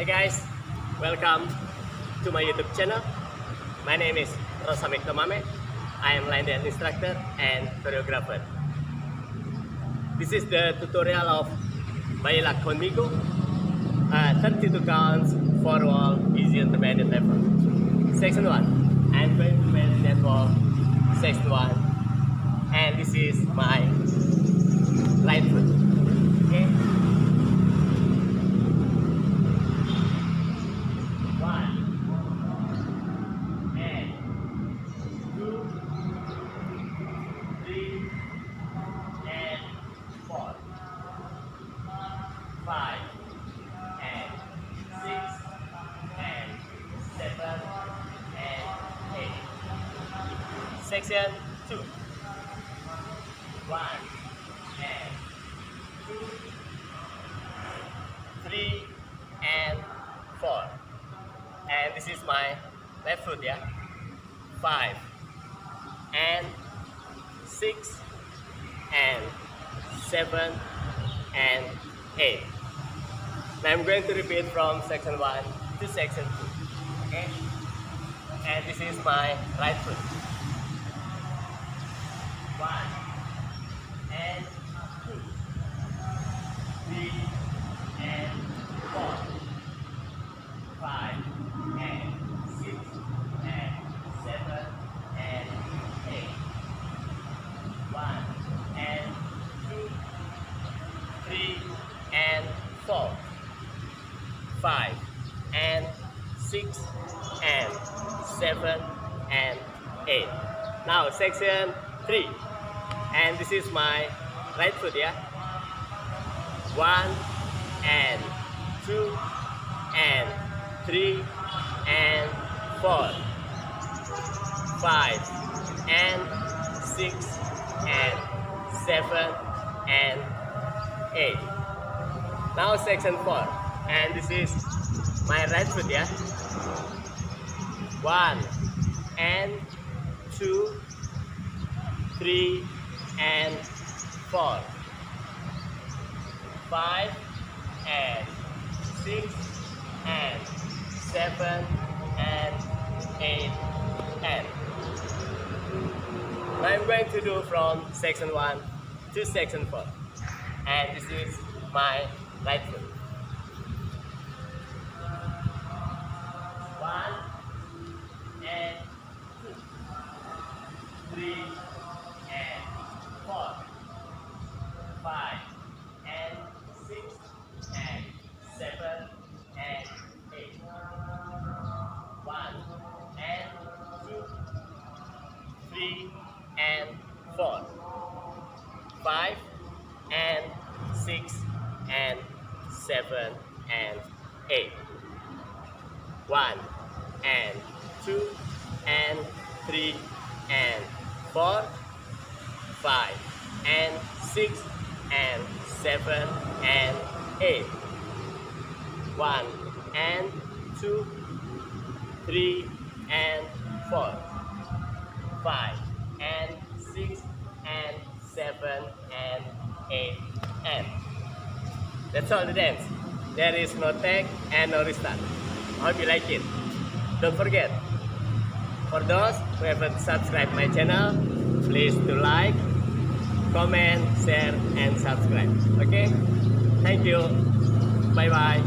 Hey guys, welcome to my YouTube channel. My name is Roosamekto Mamek. I am line dance instructor and choreographer. This is the tutorial of Baila Conmigo, 32 counts for all easy intermediate level. Section 1, I'm going to manage that wall. Section 1, and this is my right foot. Okay. 1 and 2, 3 and 4, 5 and 6 and 7 and 8. Section 2. 1 and 2, 3 and 4. And this is my left foot, yeah. 5 and 6 and 7 and 8. Now I'm going to repeat from section 1 to section 2. Okay? And this is my right foot. 1 and 2, 3 and 4, 5 and 6 and 7 and 8. 1 and 2, 3 and 4, 5 and 6 and 7 and 8. Now section 3, and this is my right foot, yeah. 1 and 2 and 3 and 4, 5 and 6 and 7 and 8. Now section 4, and this is my right foot, yeah. 1 and 2, 3 and 4, 5 and 6 and 7 and 8 and. Now I'm going to do from section 1 to section 4, and this is my right foot. 1 and 2, 3 and 4, 5 and 6 and 7 and 8. 1 and 2, 3 and 4, 5 and 6 and 7 and 8. 1 and 2 and 3 and 4, 5 and 6 and 7 and 8. 1 and 2, 3 and 4, 5 and 6 and 7 and 8 and. That's all the dance. There is no tag and no restart. Hope you like it. Don't forget, for those who haven't subscribed my channel, please do like, comment, share, and subscribe. Okay? Thank you. Bye bye.